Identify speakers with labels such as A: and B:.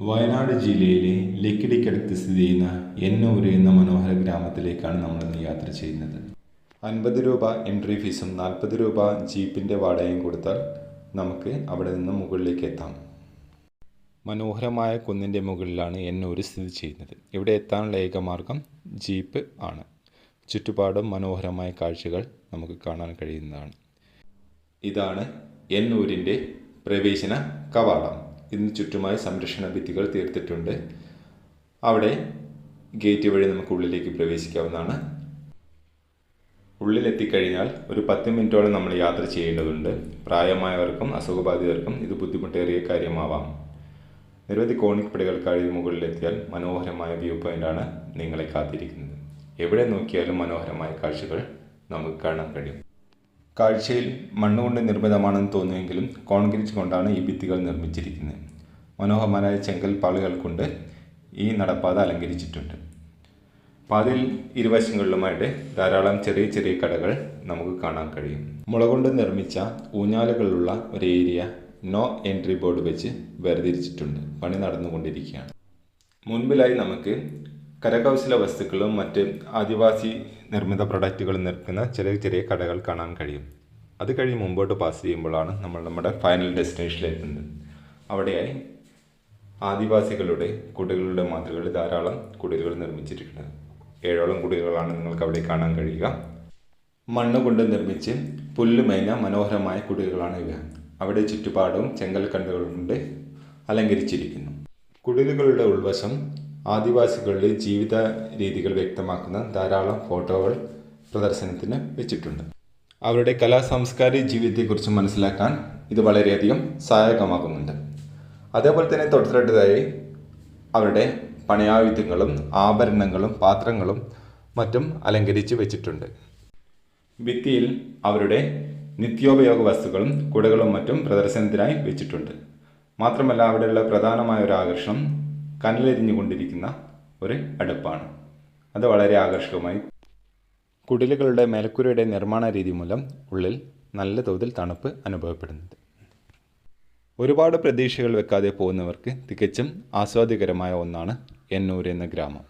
A: വയനാട് ജില്ലയിലെ ലക്കിടിക്കടുത്ത് സ്ഥിതി ചെയ്യുന്ന എന്നൂർ എന്ന മനോഹര ഗ്രാമത്തിലേക്കാണ് നമ്മളിന്ന് യാത്ര ചെയ്യുന്നത്. 50 രൂപ എൻട്രി ഫീസും 40 രൂപ ജീപ്പിൻ്റെ വാടകയും കൊടുത്താൽ നമുക്ക് അവിടെ നിന്ന് മുകളിലേക്ക് എത്താം. മനോഹരമായ കുന്നിൻ്റെ മുകളിലാണ് എന്നൂർ സ്ഥിതി ചെയ്യുന്നത്. ഇവിടെ എത്താനുള്ള ഏകമാർഗം ജീപ്പ് ആണ്. ചുറ്റുപാടും മനോഹരമായ കാഴ്ചകൾ നമുക്ക് കാണാൻ കഴിയുന്നതാണ്. ഇതാണ് എന്നൂരിൻ്റെ പ്രവേശന കവാടം. ഇതിന് ചുറ്റുമായി സംരക്ഷണ ഭിത്തികൾ തീർത്തിട്ടുണ്ട്. അവിടെ ഗേറ്റ് വഴി നമുക്ക് ഉള്ളിലേക്ക് പ്രവേശിക്കാവുന്നതാണ്. ഉള്ളിലെത്തിക്കഴിഞ്ഞാൽ ഒരു 10 മിനിറ്റോളം നമ്മൾ യാത്ര ചെയ്യേണ്ടതുണ്ട്. പ്രായമായവർക്കും അസുഖബാധിതർക്കും ഇത് ബുദ്ധിമുട്ടേറിയ കാര്യമാവാം. നിരവധി കോണിപ്പടികൾ കഴിഞ്ഞ് മുകളിലെത്തിയാൽ മനോഹരമായ വ്യൂ പോയിൻ്റാണ് നിങ്ങളെ കാത്തിരിക്കുന്നത്. എവിടെ നോക്കിയാലും മനോഹരമായ കാഴ്ചകൾ നമുക്ക് കാണാൻ കഴിയും. കാഴ്ചയിൽ മണ്ണുകൊണ്ട് നിർമ്മിതമാണെന്ന് തോന്നുമെങ്കിലും കോൺക്രീറ്റ് കൊണ്ടാണ് ഈ ഭിത്തികൾ നിർമ്മിച്ചിരിക്കുന്നത്. മനോഹരമായ ചെങ്കൽ പാളികൾ കൊണ്ട് ഈ നടപ്പാത അലങ്കരിച്ചിട്ടുണ്ട്. പാതയിൽ ഇരുവശങ്ങളിലുമായിട്ട് ധാരാളം ചെറിയ ചെറിയ കടകൾ നമുക്ക് കാണാൻ കഴിയും. മുള കൊണ്ട് നിർമ്മിച്ച ഊഞ്ഞാലുകളുള്ള ഒരു ഏരിയ നോ എൻട്രി ബോർഡ് വെച്ച് വേർതിരിച്ചിട്ടുണ്ട്. പണി നടന്നുകൊണ്ടിരിക്കുകയാണ്. മുൻപിലായി നമുക്ക് കരകൗശല വസ്തുക്കളും മറ്റ് ആദിവാസി നിർമ്മിത പ്രൊഡക്റ്റുകളും നിൽക്കുന്ന ചെറിയ ചെറിയ കടകൾ കാണാൻ കഴിയും. അത് കഴിഞ്ഞ് മുമ്പോട്ട് പാസ് ചെയ്യുമ്പോഴാണ് നമ്മൾ നമ്മുടെ ഫൈനൽ ഡെസ്റ്റിനേഷനിലെത്തുന്നത്. അവിടെയായി ആദിവാസികളുടെ കുടിലുകളുടെ മാതൃകയിൽ ധാരാളം കുടിലുകൾ നിർമ്മിച്ചിരിക്കുന്നത്. 7ഓളം കുടിലുകളാണ് നിങ്ങൾക്ക് അവിടെ കാണാൻ കഴിയുക. മണ്ണ് കൊണ്ട് നിർമ്മിച്ച് പുല്ലുമേഞ്ഞ മനോഹരമായ കുടിലുകളാണ് ഇവ. അവിടെ ചുറ്റുപാടും ചെങ്കൽ കണ്ടുകൾ കൊണ്ട് അലങ്കരിച്ചിരിക്കുന്നു. കുടിലുകളുടെ ഉൾവശം ആദിവാസികളുടെ ജീവിത രീതികൾ വ്യക്തമാക്കുന്ന ധാരാളം ഫോട്ടോകൾ പ്രദർശനത്തിന് വെച്ചിട്ടുണ്ട്. അവരുടെ സാംസ്കാരിക ജീവിതത്തെക്കുറിച്ച് മനസ്സിലാക്കാൻ ഇത് വളരെയധികം സഹായകമാകുന്നുണ്ട്. അതേപോലെ തന്നെ തൊട്ടടുത്തതായി അവരുടെ പണയായുധങ്ങളും ആഭരണങ്ങളും പാത്രങ്ങളും മറ്റും അലങ്കരിച്ച് വെച്ചിട്ടുണ്ട്. ഭിത്തിയിൽ അവരുടെ നിത്യോപയോഗ വസ്തുക്കളും കുടകളും മറ്റും പ്രദർശനത്തിനായി വെച്ചിട്ടുണ്ട്. മാത്രമല്ല അവിടെയുള്ള പ്രധാനമായ ഒരു ആകർഷണം കനലെരിഞ്ഞുകൊണ്ടിരിക്കുന്ന ഒരു അടുപ്പാണ്. അത് വളരെ ആകർഷകമായി. കുടിലുകളുടെ മേൽക്കൂരയുടെ നിർമ്മാണ രീതി മൂലം ഉള്ളിൽ നല്ല തോതിൽ തണുപ്പ് അനുഭവപ്പെടുന്നുണ്ട്. ഒരുപാട് പ്രതീക്ഷകൾ വെക്കാതെ പോകുന്നവർക്ക് തികച്ചും ആസ്വാദ്യകരമായ ഒന്നാണ് എന്നൂർ എന്ന ഗ്രാമം.